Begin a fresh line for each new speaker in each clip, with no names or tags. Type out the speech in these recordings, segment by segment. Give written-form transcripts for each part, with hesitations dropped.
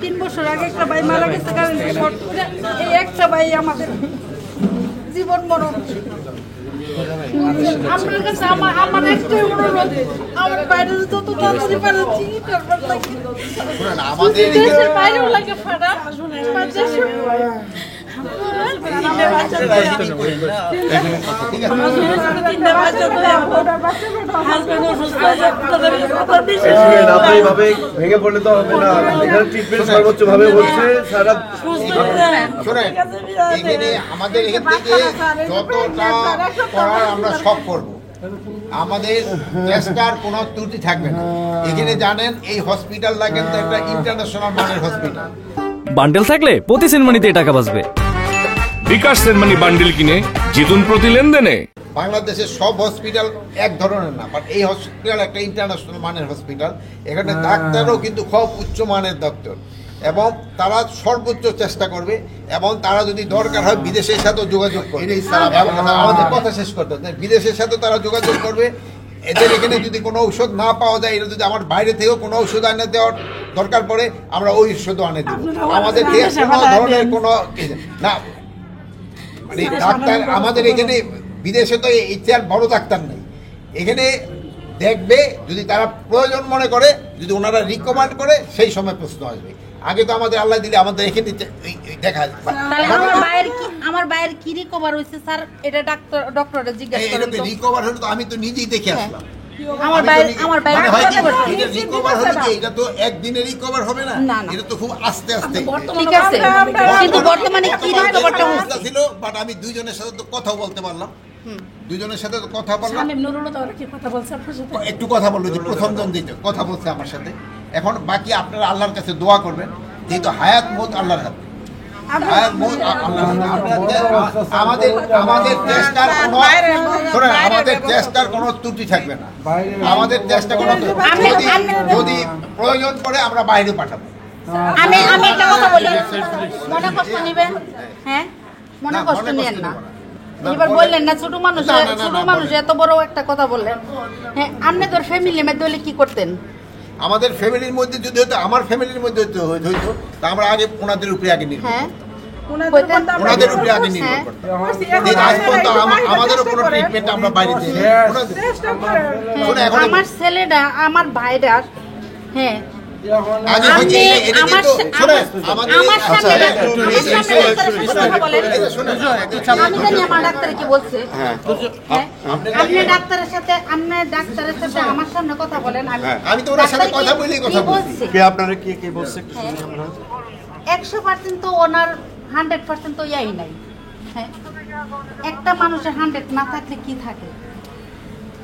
3 বছর আগে একটা ভাই মারা গেছে কারেন্টে শর্ট করে। এই একটা ভাই আমাদের জীবন মরণ। আপনার কাছে আমার একটাই অনুরোধ, আমার বাইরে যত তাড়াতাড়ি পারছি আমাদের দেশের বাইরেও লাগে ফাটা দেশের
ভেঙে পড়লে তো হবে না, এখানে ট্রিটমেন্ট সর্বোচ্চ ভাবে হচ্ছে সারা।
আমাদের এখান থেকে যতটা করার আমরা সব করবো, আমাদের চেষ্টার কোনো ত্রুটি থাকবে না। এখানে জানেন এই হসপিটালটা কিন্তু একটা ইন্টারন্যাশনাল মানের হসপিটাল।
বান্ডেল থাকলে প্রতি সেনমানিতে টাকা বাঁচবে।
বিকাশ সেনমানি বান্ডেল কিনে জিতুন প্রতি লেনদেনে।
বাংলাদেশের সব হসপিটাল এক ধরনের না, বাট এই হসপিটাল একটা ইন্টারন্যাশনাল মানের হসপিটাল। এখানে ডাক্তারও কিন্তু খুব উচ্চ মানের ডাক্তার, এবং তারা সর্বোচ্চ চেষ্টা করবে, এবং তারা যদি দরকার হয় বিদেশের সাথেও যোগাযোগ করবে। আমাদের কথা শেষ করতে হবে, বিদেশের সাথে তারা যোগাযোগ করবে। এদের এখানে যদি কোনো ঔষধ না পাওয়া যায়, এটা যদি আমার বাইরে থেকেও কোনো ঔষধ আনে দেওয়ার দরকার পড়ে, আমরা ওই ওষুধও আনে দেবো। আমাদের কোনো ধরনের কোনো না, মানে ডাক্তার আমাদের এখানে বিদেশে তো ইতিহাস বড় ডাক্তার নেই। এখানে দেখবে যদি তারা প্রয়োজন মনে করে, যদি ওনারা রিকমেন্ড করে, সেই সময় প্রশ্ন আসবে। আগে তো আমাদের আল্লাহ দিলে আমাদের এখানে দেখা যায়।
আমার বাইরের কি রিকভার হয়েছে স্যার, এটা ডক্টররা জিজ্ঞাসা করেন তো।
রিকভার হলো তো আমি তো নিজেই দেখে আসলাম।
আমার
রিকভার হলো কি, এটা তো একদিনে রিকভার হবে না, এটা তো খুব আস্তে আস্তে।
ঠিক আছে, কিন্তু বর্তমানে কি রিকভারটা হচ্ছে
ছিল, বাট আমি দুইজনের সাথে তো কথা বলতে পারলাম। দুইজনের সাথে তো কথা বললাম, একটু কথা বললো যে প্রথম জন দিতে কথা বলছে আমার সাথে। এখন বাকি আপনারা আল্লাহর কাছে দোয়া করবেন, যেহেতু হায়াত মত আল্লাহর হাতে। আমাদের চেষ্টার কোনো ত্রুটি থাকবে না, আমাদের চেষ্টা কোনো যদি প্রয়োজন পড়ে আমরা বাইরে পাঠাবো।
আমি একটা কথা বলি, মনে কষ্ট নেবেন? হ্যাঁ, মনে কষ্ট নেন না। এবার বললেন না ছোট মানুষ এত বড় একটা কথা বললেন। হ্যাঁ, আপনি তোর ফ্যামিলি মধ্যে হলে কি করতেন?
আমাদের ফ্যামিলির মধ্যে যদি হতো, আমার ফ্যামিলির মধ্যে হইতো, তা আমরা আগে ওনাদের উপরে আগে নির্ভর ওনাদের উপরে আগে নির্ভর করতাম। আজ পর্যন্ত আমাদেরও কোনো ট্রিটমেন্ট আমরা বাইরে দিই।
আমার ছেলেটা, আমার ভাইরা, হ্যাঁ ডাক্তার কি বলছে, আপনি ডাক্তারের সাথে আমার সামনে কথা বলেন।
আমি তো ওনার সাথে কথা বলি, কথা বলছি।
আপনারা কি বলছে
100% তো ওনার 100% তো ইয়াই নাই। হ্যাঁ, একটা মানুষের 100 না থাকলে কি থাকে?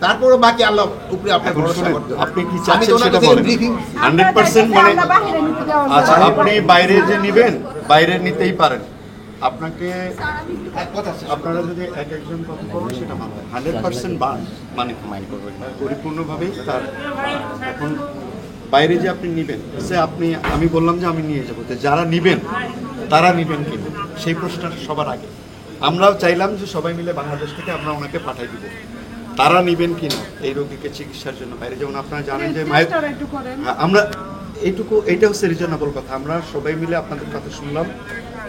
তারপরে বাকি আল্লাহ উপরে আপনার ভরসা করতে।
আপনি কি চাচ্ছেন সেটা বলেন। 100% মানে আচ্ছা, আপনি বাইরে যে নেবেন, বাইরে নিতেই পারেন। আপনাকে আপনারা যদি একজন কথা বলেন সেটা মানবে 100% মানে মাইন্ড করবেন না পরিপূর্ণভাবেই। তার এখন বাইরে যে আপনি নেবেন, সে আমি বললাম যে আমি নিয়ে যাবো, যারা নেবেন তারা নেবেন কিনা সেই প্রশ্নটা সবার আগে। আমরাও চাইলাম যে সবাই মিলে বাংলাদেশ থেকে আমরা ওনাকে পাঠাই দিব, তারা নেবেন কিনা এই রোগীকে চিকিৎসার জন্য বাইরে। যেমন আপনারা জানেন যে আমরা এইটা হচ্ছে রিজনেবল কথা। আমরা সবাই মিলে আপনাদের কথা শুনলাম।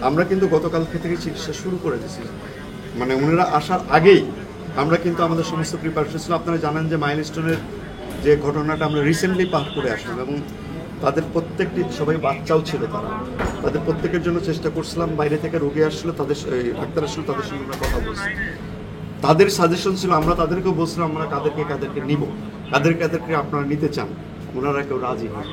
আমরা কিন্তু গতকাল থেকে চিকিৎসা শুরু করে দিয়েছি, মানে ওনারা আসার আগেই আমরা কিন্তু আমাদের সমস্ত প্রিপারেশন ছিল। আপনারা জানেন যে মাইলস্টোনের যে ঘটনাটা আমরা রিসেন্টলি পার করে আসলাম, এবং তাদের প্রত্যেকটি সবাই বাচ্চাও ছিল, তাদের প্রত্যেকের জন্য চেষ্টা করছিলাম। বাইরে থেকে রোগী আসছিল, তাদের ডাক্তার আসছিল, তাদের সঙ্গে আমরা কথা বলছি। তাদের সাজেশন ছিল, আমরা তাদেরকেও বলছিলাম আমরা কাদেরকে নিব, কাদেরকে আপনারা নিতে চান। ওনারা কেউ রাজি হয়।